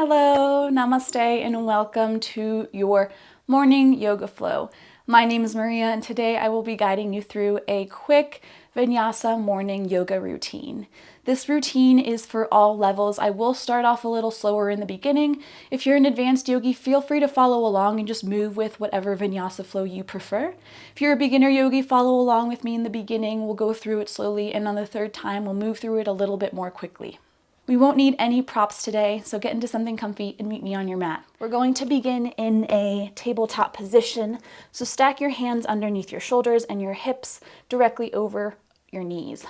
Hello, namaste, and welcome to your morning yoga flow. My name is Maria, and today I will be guiding you through a quick vinyasa morning yoga routine. This routine is for all levels. I will start off a little slower in the beginning. If you're an advanced yogi, feel free to follow along and just move with whatever vinyasa flow you prefer. If you're a beginner yogi, follow along with me in the beginning. We'll go through it slowly, and on the third time, we'll move through it a little bit more quickly. We won't need any props today, so get into something comfy and meet me on your mat. We're going to begin in a tabletop position, so stack your hands underneath your shoulders and your hips directly over your knees.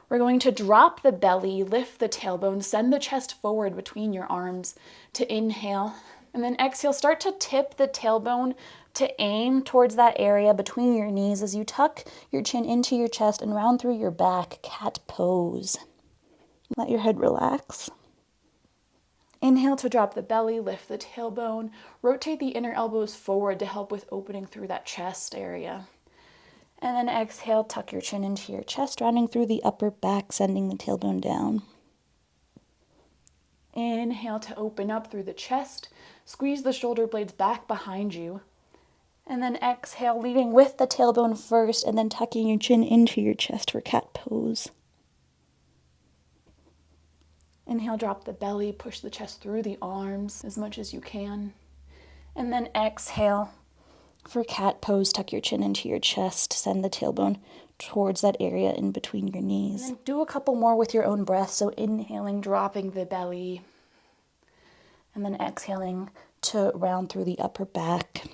We're going to drop the belly, lift the tailbone, send the chest forward between your arms to inhale, and then exhale, start to tip the tailbone to aim towards that area between your knees as you tuck your chin into your chest and round through your back, cat pose. Let your head relax. Inhale to drop the belly, lift the tailbone, rotate the inner elbows forward to help with opening through that chest area. And then exhale, tuck your chin into your chest, rounding through the upper back, sending the tailbone down. Inhale to open up through the chest, squeeze the shoulder blades back behind you. And then exhale, leading with the tailbone first, and then tucking your chin into your chest for cat pose. Inhale, drop the belly, push the chest through the arms as much as you can. And then exhale for cat pose, tuck your chin into your chest, send the tailbone towards that area in between your knees. And then do a couple more with your own breath. So inhaling, dropping the belly, and then exhaling to round through the upper back.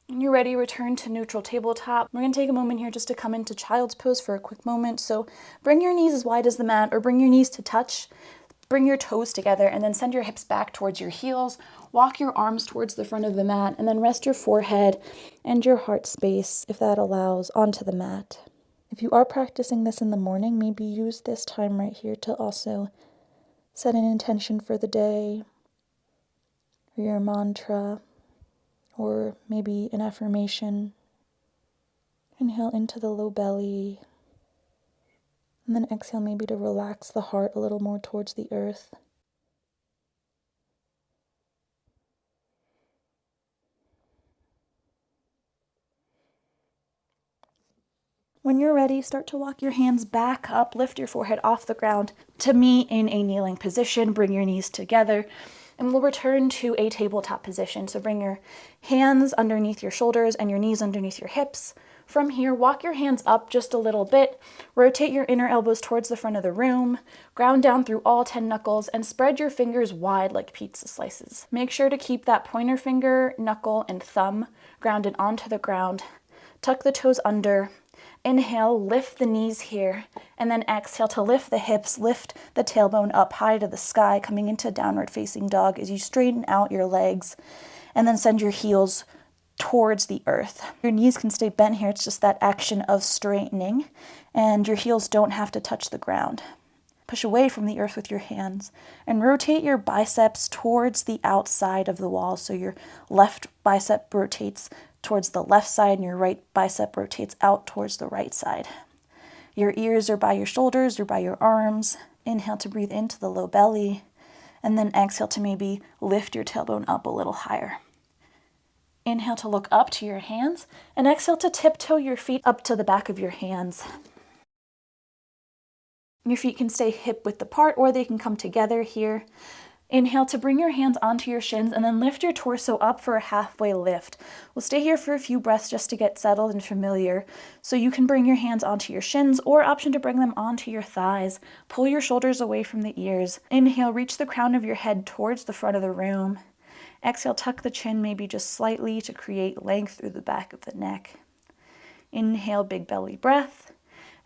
When you're ready, return to neutral tabletop. We're going to take a moment here just to come into child's pose for a quick moment. So bring your knees as wide as the mat, or bring your knees to touch. Bring your toes together and then send your hips back towards your heels. Walk your arms towards the front of the mat and then rest your forehead and your heart space, if that allows, onto the mat. If you are practicing this in the morning, maybe use this time right here to also set an intention for the day, or your mantra, or maybe an affirmation. Inhale into the low belly, and then exhale maybe to relax the heart a little more towards the earth. When you're ready, start to walk your hands back up, lift your forehead off the ground to meet in a kneeling position. Bring your knees together, and we'll return to a tabletop position. So bring your hands underneath your shoulders and your knees underneath your hips. From here, walk your hands up just a little bit, rotate your inner elbows towards the front of the room, ground down through all 10 knuckles, and spread your fingers wide like pizza slices. Make sure to keep that pointer finger, knuckle, and thumb grounded onto the ground. Tuck the toes under. Inhale, lift the knees here, and then exhale to lift the hips, lift the tailbone up high to the sky, coming into downward facing dog as you straighten out your legs, and then send your heels towards the earth. Your knees can stay bent here. It's just that action of straightening, and your heels don't have to touch the ground. Push away from the earth with your hands and rotate your biceps towards the outside of the wall. So your left bicep rotates towards the left side and your right bicep rotates out towards the right side. Your ears are by your shoulders or by your arms. Inhale to breathe into the low belly, and then exhale to maybe lift your tailbone up a little higher. Inhale to look up to your hands, and exhale to tiptoe your feet up to the back of your hands. Your feet can stay hip width apart, or they can come together here. Inhale to bring your hands onto your shins and then lift your torso up for a halfway lift. We'll stay here for a few breaths just to get settled and familiar. So you can bring your hands onto your shins, or option to bring them onto your thighs. Pull your shoulders away from the ears. Inhale, reach the crown of your head towards the front of the room. Exhale, tuck the chin maybe just slightly to create length through the back of the neck. Inhale, big belly breath.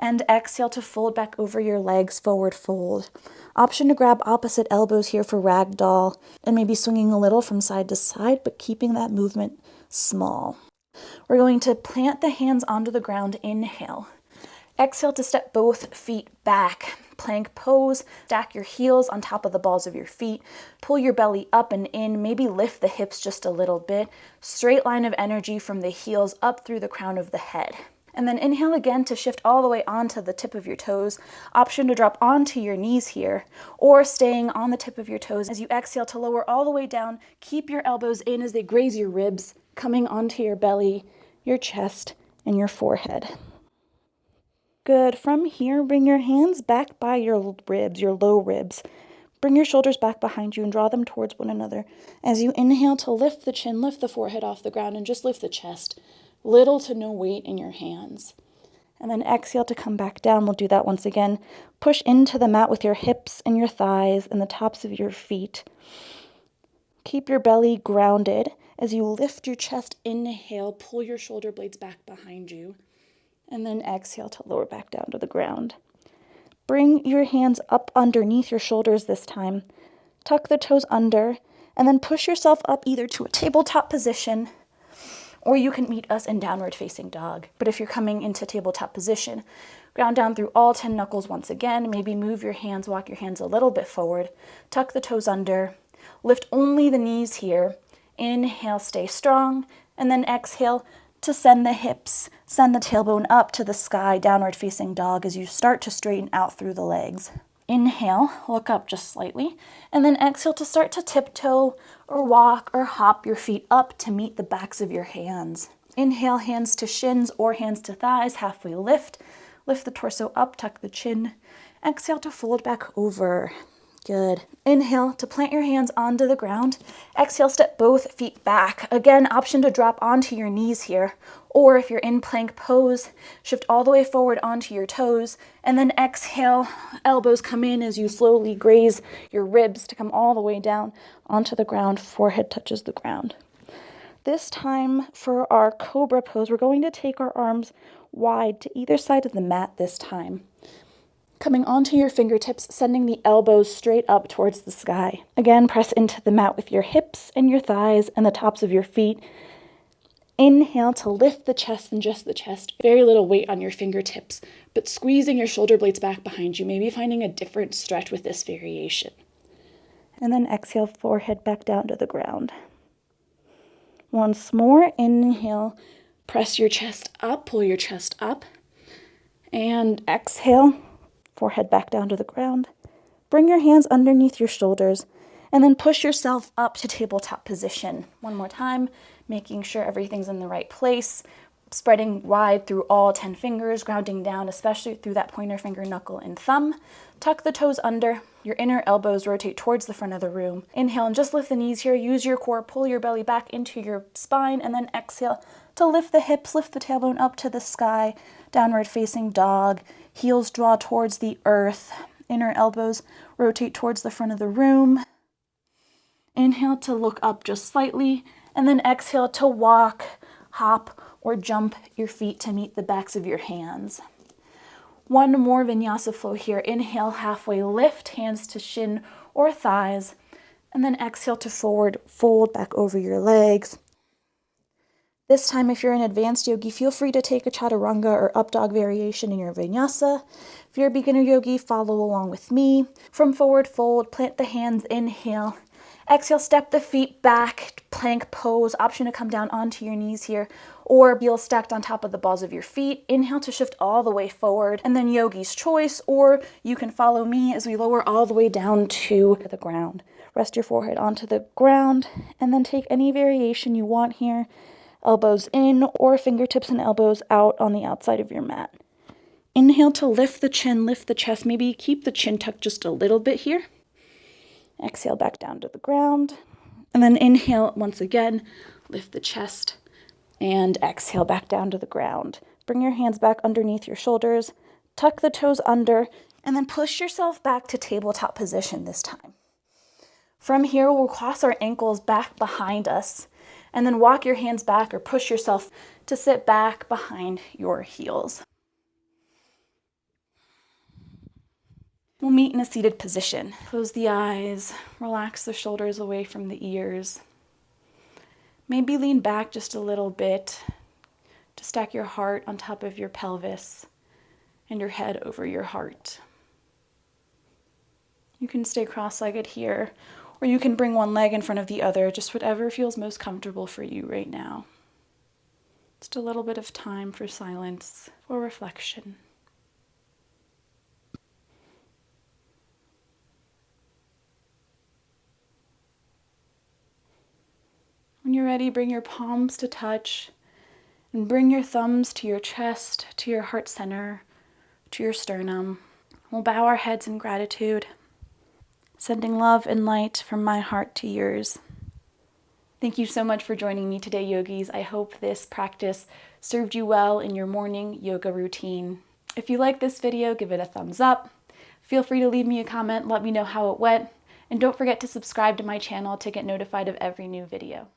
And exhale to fold back over your legs, forward fold. Option to grab opposite elbows here for ragdoll, and maybe swinging a little from side to side, but keeping that movement small. We're going to plant the hands onto the ground. Inhale. Exhale to step both feet back. Plank pose, stack your heels on top of the balls of your feet, pull your belly up and in, maybe lift the hips just a little bit. Straight line of energy from the heels up through the crown of the head. And then inhale again to shift all the way onto the tip of your toes. Option to drop onto your knees here, or staying on the tip of your toes. As you exhale to lower all the way down, keep your elbows in as they graze your ribs, coming onto your belly, your chest, and your forehead. Good. From here, bring your hands back by your ribs, your low ribs. Bring your shoulders back behind you and draw them towards one another. As you inhale to lift the chin, lift the forehead off the ground, and just lift the chest. Little to no weight in your hands. And then exhale to come back down. We'll do that once again. Push into the mat with your hips and your thighs and the tops of your feet. Keep your belly grounded. As you lift your chest, inhale, pull your shoulder blades back behind you. And then exhale to lower back down to the ground. Bring your hands up underneath your shoulders this time. Tuck the toes under, and then push yourself up either to a tabletop position, or you can meet us in downward facing dog. But if you're coming into tabletop position, ground down through all 10 knuckles once again. Maybe move your hands, walk your hands a little bit forward. Tuck the toes under. Lift only the knees here. Inhale, stay strong, and then exhale to send the hips, send the tailbone up to the sky, downward facing dog as you start to straighten out through the legs. Inhale, look up just slightly, and then exhale to start to tiptoe or walk or hop your feet up to meet the backs of your hands. Inhale, hands to shins or hands to thighs, halfway lift. Lift the torso up, tuck the chin. Exhale to fold back over. Good. Inhale to plant your hands onto the ground. Exhale, step both feet back. Again, option to drop onto your knees here. Or if you're in plank pose, shift all the way forward onto your toes. And then exhale, elbows come in as you slowly graze your ribs to come all the way down onto the ground. Forehead touches the ground. This time for our Cobra Pose, we're going to take our arms wide to either side of the mat this time. Coming onto your fingertips, sending the elbows straight up towards the sky. Again, press into the mat with your hips and your thighs and the tops of your feet. Inhale to lift the chest and just the chest. Very little weight on your fingertips, but squeezing your shoulder blades back behind you, maybe finding a different stretch with this variation. And then exhale, forehead back down to the ground. Once more, inhale, press your chest up, pull your chest up. And exhale, forehead back down to the ground. Bring your hands underneath your shoulders and then push yourself up to tabletop position. One more time, making sure everything's in the right place, spreading wide through all 10 fingers, grounding down, especially through that pointer finger, knuckle, and thumb. Tuck the toes under, your inner elbows rotate towards the front of the room. Inhale and just lift the knees here, use your core, pull your belly back into your spine, and then exhale to lift the hips, lift the tailbone up to the sky, downward facing dog. Heels draw towards the earth. Inner elbows rotate towards the front of the room. Inhale to look up just slightly, and then exhale to walk, hop, or jump your feet to meet the backs of your hands. One more Vinyasa Flow here. Inhale, halfway lift, hands to shin or thighs, and then exhale to forward fold back over your legs. This time, if you're an advanced yogi, feel free to take a chaturanga or up dog variation in your vinyasa. If you're a beginner yogi, follow along with me. From forward fold, plant the hands, inhale. Exhale, step the feet back, plank pose. Option to come down onto your knees here, or heels stacked on top of the balls of your feet. Inhale to shift all the way forward, and then yogi's choice, or you can follow me as we lower all the way down to the ground. Rest your forehead onto the ground, and then take any variation you want here. Elbows in or fingertips and elbows out on the outside of your mat. Inhale to lift the chin, lift the chest. Maybe keep the chin tucked just a little bit here. Exhale back down to the ground. And then inhale once again, lift the chest, and exhale back down to the ground. Bring your hands back underneath your shoulders, tuck the toes under, and then push yourself back to tabletop position this time. From here, we'll cross our ankles back behind us, and then walk your hands back or push yourself to sit back behind your heels. We'll meet in a seated position. Close the eyes, relax the shoulders away from the ears. Maybe lean back just a little bit to stack your heart on top of your pelvis and your head over your heart. You can stay cross-legged here, or you can bring one leg in front of the other, just whatever feels most comfortable for you right now. Just a little bit of time for silence, for reflection. When you're ready, bring your palms to touch and bring your thumbs to your chest, to your heart center, to your sternum. We'll bow our heads in gratitude, sending love and light from my heart to yours. Thank you so much for joining me today, yogis. I hope this practice served you well in your morning yoga routine. If you like this video, give it a thumbs up. Feel free to leave me a comment, let me know how it went, and don't forget to subscribe to my channel to get notified of every new video.